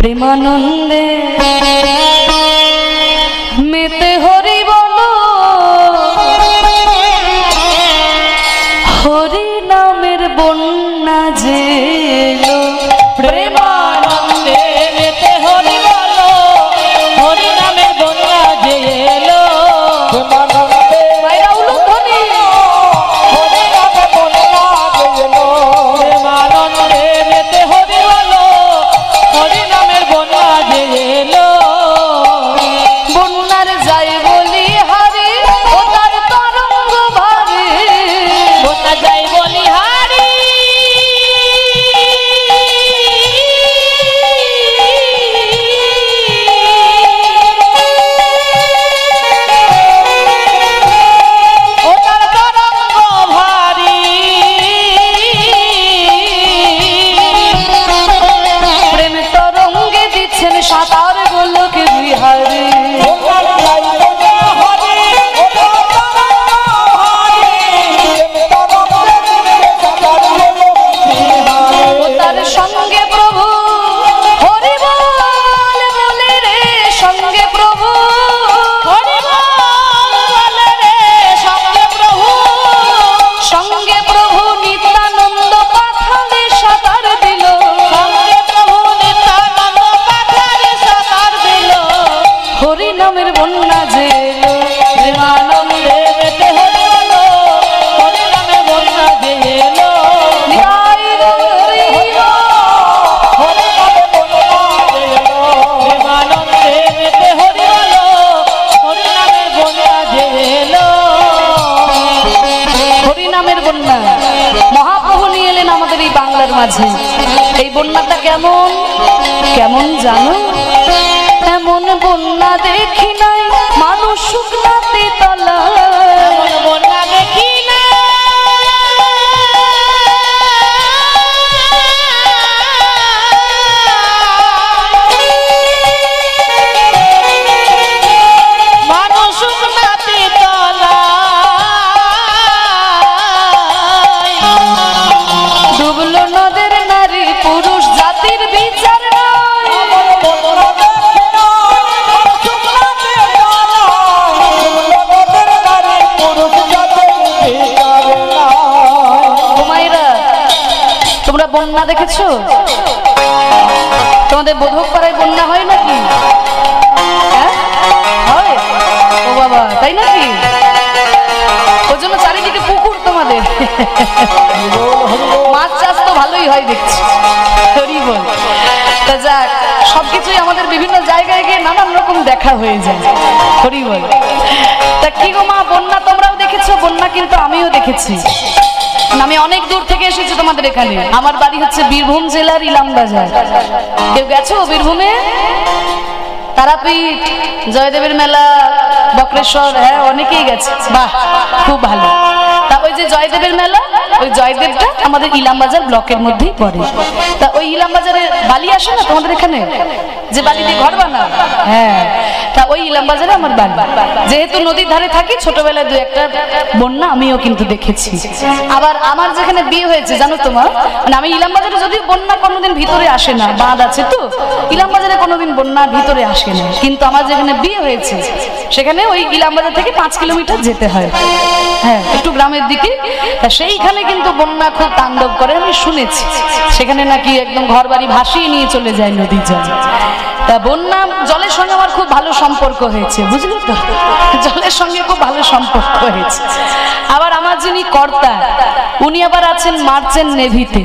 প্রেমানন্দে মেতে হরি বলো, হরি নামের বন্যা যে এলো। প্রেমানন্দে মেতে হরি বলো, হরি নামের বন্যা যে এলো। প্রেমানন্দে মায়েরা উলুধ্বনি, হরি নামের বন্যা যে এলো। প্রেমানন্দে মেতে হরি বলো, হরি নামের বন্যা যে এলো। বন্যার যাই বলি হারি, ও তার তরঙ্গ ভারী। বন্যা যাই বলি হারি, ও তার তরঙ্গ ভারী। প্রেম তরঙ্গে দিচ্ছেন সাঁতার গোলকে বিহারি। তার সঙ্গে প্রভু হরি বল বলে রে, সঙ্গে প্রভু হরি বল বলে রে, সঙ্গে প্রভু। সঙ্গে প্রভু নিত্যানন্দ পাথারে সাঁতার দিল। সঙ্গে প্রভু নিত্যানন্দ পাথারে সাঁতার দিল। হরি নামের বন্যা যে এলো। প্রেমানন্দে মেতে হরি বলো, হরি নামের বন্যা যে এলো। নিতাই গৌর হরি নামের বন্যা যে এলো। প্রেমানন্দে মেতে হরি বলো, হরি নামের বন্যা যে এলো। হরি নামের বন্যা মহাপ্রভু নিয়ে এলেন আমাদের এই বাংলার মাঝে। এই বন্যাটা কেমন কেমন জানো? এমন বন্যা দেখি নাই মানুষ শুকনাতে তলা। এমন বন্যা দেখি না, মানুষ শুকনাতে তলায়। ডুবলো নদের নারী পুরুষ জাতির বিচার নাই। ও মায়েরা, তোমরা বন্যা দেখেছো? তোমাদের বোধক পাড়ায় বন্যা হয় নাকি? হ্যাঁ হয়? ও বাবা, তাই নাকি? ওই জন্য চারিদিকে পুকুর তোমাদের। মাছ চাষ তো ভালোই হয় দেখছি। হরি বল। তা যাক, সবকিছুই আমাদের বিভিন্ন জায়গায় গিয়ে নানান রকম দেখা হয়ে যায়। হরি বল। তা কি গো মা, বন্যা তোমরাও দেখেছো? বন্যা কিন্তু আমিও দেখেছি। আমি অনেক দূর থেকে এসেছি তোমাদের এখানে। আমার বাড়ি হচ্ছে বীরভূম জেলার ইলামবাজার। কেউ গেছো বীরভূমে? তারাপীঠ, জয়দেবের মেলা, বক্রেশ্বর? হ্যাঁ, অনেকেই গেছে। বাহ, খুব ভালো। তা ওই যে জয়দেবের মেলা, ওই জয়দেবটা আমাদের ইলামবাজার ব্লকের মধ্যেই পড়ে। তা ওই ইলামবাজারে বালি আসে না তোমাদের এখানে, যে বালি দিয়ে ঘর বানায়? হ্যাঁ, তা ওই ইলামবাজারে আমার বাড়ি। যেহেতু নদীর ধারে থাকি, ছোটবেলায় দু একটা বন্যা আমিও কিন্তু দেখেছি। আবার আমার যেখানে বিয়ে হয়েছে জানো তোমার, মানে আমি ইলামবাজারে যদিও বন্যা কোনোদিন ভিতরে আসে না, বাঁধ আছে তো, ইলামবাজারে কোনোদিন বন্যা ভিতরে আসে না। কিন্তু আমার যেখানে বিয়ে হয়েছে সেখানে ওই ইলামবাজার থেকে 5 কিলোমিটার যেতে হয়, হ্যাঁ, একটু গ্রামের দিকে। তা সেইখানে কিন্তু বন্যা খুব তাণ্ডব করে, আমি শুনেছি। সেখানে নাকি একদম ঘর বাড়ি ভাসিয়ে নিয়ে চলে যায় নদীর জল। তা বন্যা জলের সঙ্গে আমার খুব ভালো সম্পর্ক হয়েছে, বুঝলি তো? জলের সঙ্গে খুব ভালো সম্পর্ক হয়েছে। আবার আমার যিনি কর্তা, উনি আবার আছেন মার্চেন্ট নেভিতে।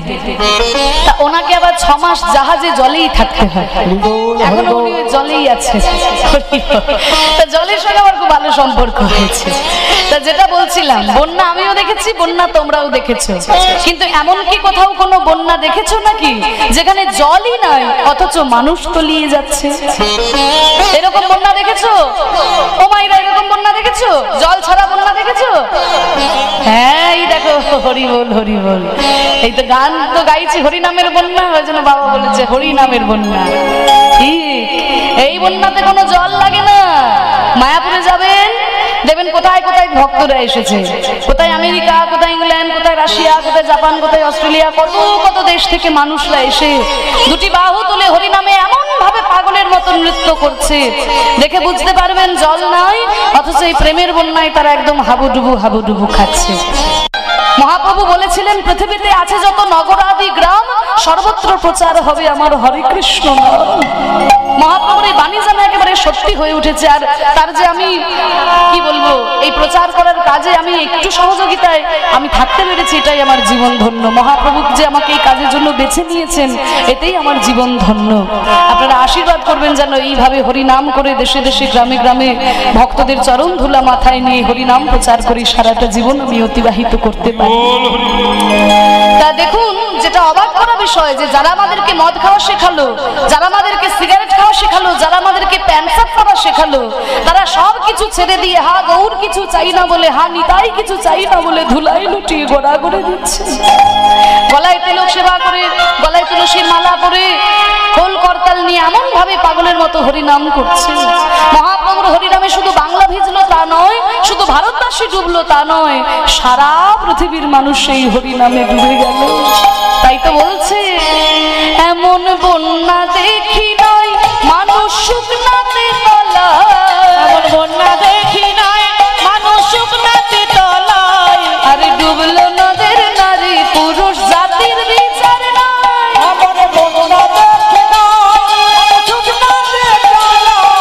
তা ওনাকে আবার 6 মাস জাহাজে জলেই থাকতে হয়। এখনো উনি জলেই আছে। তা জলের সঙ্গে আমার খুব ভালো সম্পর্ক হয়েছে। তা যেটা বলছিলাম, বন্যা আমিও দেখেছি, বন্যা তোমরাও দেখেছো। কিন্তু এমন কি কোথাও কোনো বন্যা দেখেছো নাকি যেখানে জলই নাই অথচ মানুষ তলিয়ে যাচ্ছে? এরকম বন্যা দেখেছো? ও মাইরা, এরকম বন্যা দেখেছো? জল ছাড়া বন্যা দেখেছো? হ্যাঁ, এই দেখো, হরি বল হরি বল। এই তো গান তো গাইছি, হরি নামের বন্যা, ওই জন্য বাবা বলেছে হরি নামের বন্যা। ঠিক, এই বন্যাতে কোনো জল লাগে না। মায়াপুরে যাবেন, দেখবেন কোথায় কোথায় ভক্তরা এসেছে, কোথায় আমেরিকা, কোথায় ইংল্যান্ড, কোথায় রাশিয়া, কোথায় জাপান, কোথায় অস্ট্রেলিয়া, কত কত দেশ থেকে মানুষরা এসে দুটি বাহু তুলে হরি নামে এমন ভাবে নৃত্য করছে, দেখে বুঝতে পারবেন জল নাই, অথচ এই প্রেমের বন্যায় তারা একদম হাবুডুবু খাচ্ছে। মহাপ্রভু বলেছিলেন, পৃথিবীতে আছে যত নগরাদি গ্রাম, সর্বত্র প্রচার হবে আমার হরে কৃষ্ণ নাম। মহাপ্রভুর এই বাণী যেন একেবারে সত্যি হয়ে উঠেছে। আর তার যে আমি কি বলবো, এই প্রচার করার কাজে আমি একটু সহযোগিতায় আমি থাকতে পেরেছি, এটাই আমার জীবন ধন্য। মহাপ্রভু যে আমাকে এই কাজের জন্য বেছে নিয়েছেন, এতেই আমার জীবন ধন্য। আপনারা আশীর্বাদ করবেন যেন এইভাবে হরিনাম করে দেশে দেশে গ্রামে গ্রামে ভক্তদের চরণ ধুলা মাথায় নিয়ে হরিনাম প্রচার করি সারাটা জীবন আমি অতিবাহিত করতে পারি। তা দেখুন, যেটা অবাক করা বিষয়, যে যারা আমাদেরকে মদ খাওয়া শেখালো, যারা আমাদেরকে সিগারেট খাওয়া শেখালো, যারা আমাদেরকে প্যান্সাপ করা শেখালো, তারা সব কিছু ছেড়ে দিয়ে হা গৌর কিছু চাই না বলে, হা নিতাই কিছু চাই না বলে ধুলাই লুটিয়ে গোড়া করে দিচ্ছে। গলায় তিলক সেবা করে, গলায় তুলসীর মালা পরে, খোল করতাল নিয়ে এমন ভাবে পাগলের মতো হরিনাম করছে। মহাপ্রভুর হরিনামে শুধু বাংলা ভিজলো তা নয়, শুধু ভারতবাসী ডুবলো তা নয়, সারা পৃথিবীর মানুষ এই হরিনামে ডুবে গেল। তাই তো বলছে, এমন বন্যা দেখি নাই মানুষ শুকনাতে তলায়, এমন বন্যা দেখি নাই মানুষ শুকনাতে তলায়, আরে ডুবলো নদের নারী পুরুষ জাতির বিচার নাই। এমন বন্যা দেখি নাই শুকনাতে তলায়,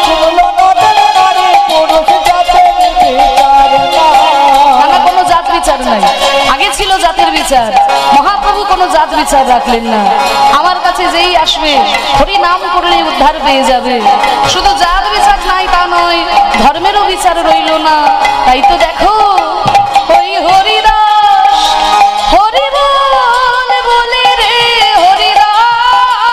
ডুবলো নদের নারী পুরুষ জাতির বিচার নাই। না, কোনো জাত বিচার নাই। আগে ছিল জাতির বিচার, মহাপ্রভু কোনো জাত বিচার রাখলেন না। আমার কাছে যেই আসবে হরি নাম করলে উদ্ধার পেয়ে যাবে। শুধু জাত বিচার নাই তা নয়, ধর্মেরও বিচার রইল না। তাই তো দেখো, ওই হরিদাস হরি বল বলে রে, হরিদাস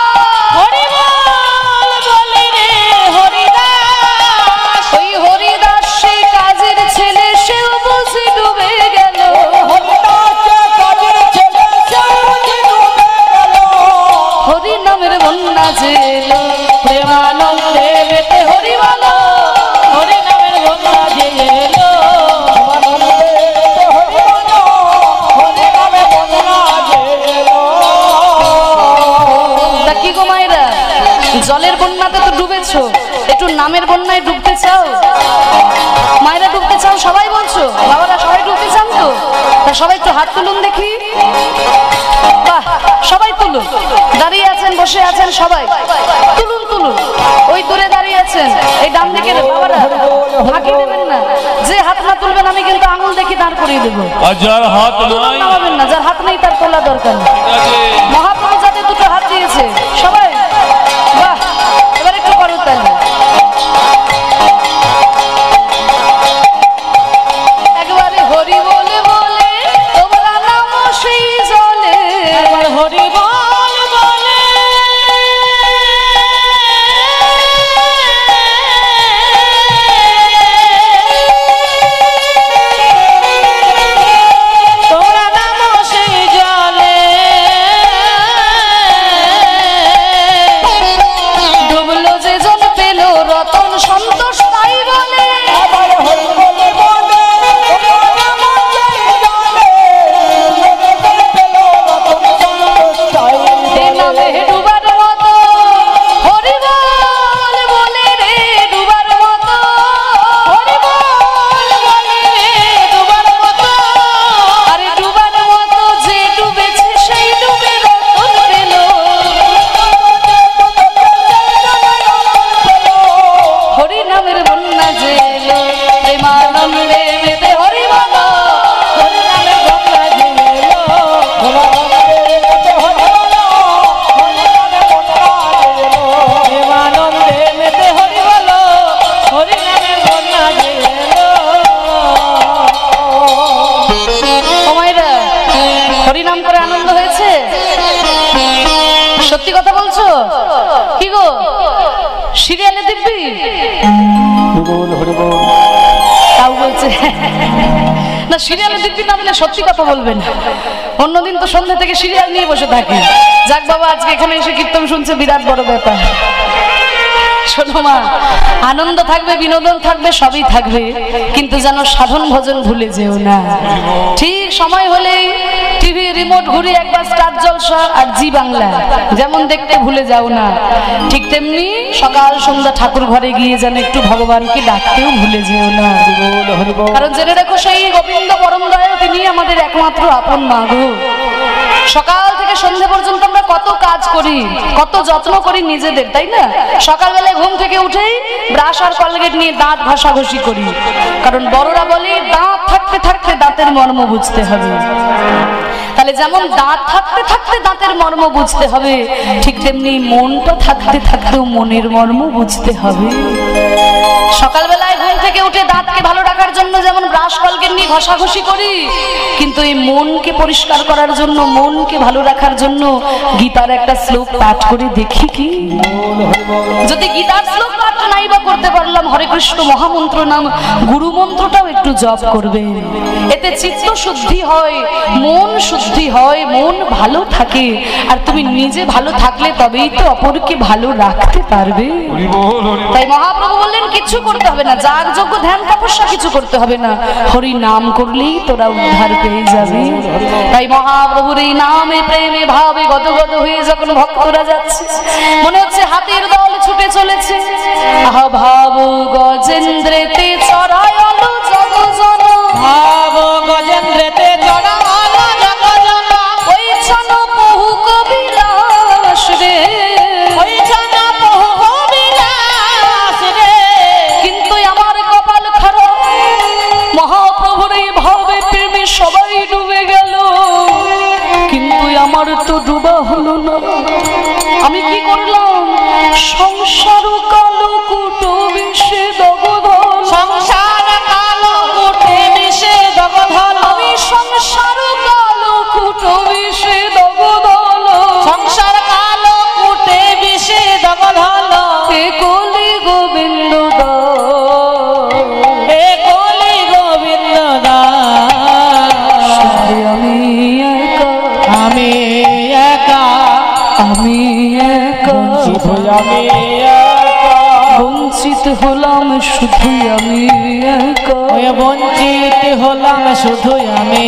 হরি বল বলে রে হরিদাস, ওই হরিদাস সেই কাজের ছেলে, সেও বুঝি ডুবে গেল। হরিদাসে কাজের ছেলে সেও বুঝি ডুবে গেল। হরি নামের বন্যা যে এলো, প্রেমানন্দে মেতে হরি বলো, হরি নামের বন্যা যে এলো। প্রেমানন্দে মেতে হরি বলো, হরি নামের বন্যা যে এলো। তা কি গো মায়েরা, জলের বন্যাতে তো ডুবেছো, একটু নামের বন্যায় ডুবতে চাও? মায়েরা ডুবতে চাও সবাই বলছো, বাবারা সবাই ডুবতে চান তো? তা সবাই একটু হাত তুলুন দেখি। বাহ, সবাই তুলুন। দাঁড়িয়ে আছেন, বসে আছেন, সবাই তুলুন তুলুন। ওই দূরে দাঁড়িয়ে আছেন, এই ডান দিকের বাবারা ফাঁকি দেবেন না। যে হাত না তুলবেন আমি কিন্তু আঙুল দেখি দাঁড় করিয়ে দেবো। আর যার হাত নাই নামাবেন না, যার হাত নেই তার তোলা দরকার নেই। মহাপ্রভু যাতে দুটো হাত দিয়েছে সবাই, বাহ, এবার একটু করো তাহলে। একবারে হরি বলে বলে তোমরা নামো সেই জলে, একবার হরি বল বলে তোমরা নামো সেই জলে, ডুবলো যে জন পেল রতন সন্তোষ তাই বলে। আবার হরি বলে বলে তোমরা নামো সেই জলে, পেল রতন সন্তোষ তাই এ নামে ডুবার মতো হরি বল বলে রে, ডুবার মতো হরি বল বলে রে ডুবার মতো। আরে ডুবার মতো যে ডুবেছে সেই ডুবে রতন পেল। হরি নামের বন্যা যে এলো, প্রেমানন্দে মেতে হরি বলো, হরি নামের বন্যা যে এলো, প্রেমানন্দে মেতে হরি বলো, হরি নামের বন্যা যে এলো। সময়রা হরিনাম করে আনন্দ হয়েছে? সত্যি কথা বলছো? কি গো, সিরিয়ালে দিব্যি তাও বলছে না, সিরিয়ালে দিব্যি না বলে সত্যি কথা বলবেন। অন্যদিন তো সন্ধ্যা থেকে সিরিয়াল নিয়ে বসে থাকে। যাক বাবা, আজকে এখানে এসে কীর্তন শুনছে, বিরাট বড় ব্যাপার। শোনো মা, আনন্দ থাকবে, বিনোদন থাকবে, সবই থাকবে, কিন্তু যেন সাধন ভজন ভুলে যেও না। ঠিক সময় হলেই টিভি রিমোট ঘুরে একবার স্টার জলসা আর জি বাংলা যেমন দেখতে ভুলে যাও না, ঠিক তেমনি সকাল সন্ধ্যা ঠাকুর ঘরে গিয়ে যেন একটু ভগবানকে ডাকতেও ভুলে যেও না। কারণ জেনে রাখো, সেই গোবিন্দ পরম দয়াল তিনি আমাদের একমাত্র আপন মা গো। সকাল থেকে সন্ধ্যা পর্যন্ত আমরা কত কাজ করি, কত যত্ন করি নিজেদের, তাই না? সকালবেলায় ঘুম থেকে উঠেই ব্রাশ আর কলগেট নিয়ে দাঁত ঘষাঘষি করি, কারণ বড়রা বলে দাঁত থাকতে থাকতে দাঁতের মর্ম বুঝতে হবে। তাহলে যেমন দাঁত থাকতে থাকতে দাঁতের মর্ম বুঝতে হবে, ঠিক তেমনি মনটা থাকতে থাকতেও মনের মর্ম বুঝতে হবে। সকালবেলায় ঘুম থেকে উঠে দাঁতকে ভালো রাখার জন্য যেমন ব্রাশ কলগেট নিয়ে ঘষাঘষি করি, কিন্তু এই মনকে পরিষ্কার করার জন্য, মনকে ভালো রাখার জন্য গীতার একটা শ্লোক পাঠ করে দেখি কি? যদি গীতার শ্লোক পাঠ নাই বা করতে পারলাম, হরে কৃষ্ণ মহামন্ত্র নাম গুরু মন্ত্রটাও একটু জপ করবে। এতে চিত্ত শুদ্ধি হয়, মন শুদ্ধি হয়, মন ভালো থাকে। আর তুমি নিজে ভালো থাকলে তবেই তো অপরকে ভালো রাখতে পারবে। তাই মহাপ্রভু বললেন কিছু করতে হবে না, যাগযজ্ঞ ধ্যান তপস্যা কিছু করতে হবে না, হরি নাম করলেই তোরা উদ্ধার পেয়ে যাবে। তাই মহাপ্রভুর এই নামে প্রেমে ভাবে গদগদ হয়ে যখন ভক্তরা যাচ্ছে, মনে হচ্ছে হাতির দল ছুটে চলেছে। আহা ভাব গজেন্দ্রেতে চড়ায়ল জগজন, ভাব গজেন্দ্রেতে চড়ায়ল জগজন, ওই জন বহু কবিলাস রে, ওই জন বহু কবিলাস রে। কিন্তু আমার কপাল খারাপ, মহাপ্রভুর এই ভাবে প্রেমে সবাই ডুবে গেল, কিন্তু আমার তো ডুবা হলো না। আমি কি করলাম? সংসার কালো কুটো বিষে দগধল, সংসার কালো কুটে বিষে দগধল, আমি সংসার কালো কুটো বিষে দগধল, সংসার কালো কুটে বিষে দগধল। হে কলি গোবিন্দ দাস, হে কলি গোবিন্দ দাস, আমি একা, আমি একা, আমি একা, শুধু আমি একা, বঞ্চিত হলাম শুধু আমি একা, ওই বঞ্চিত হলাম শুধু আমি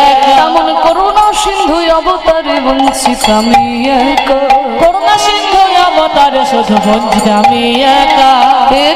একা। এমন করুণা সিন্ধু অবতারে বঞ্চিত আমি একা, করুণা সিন্ধু অবতারে শুধু বঞ্চিত আমি একা। হে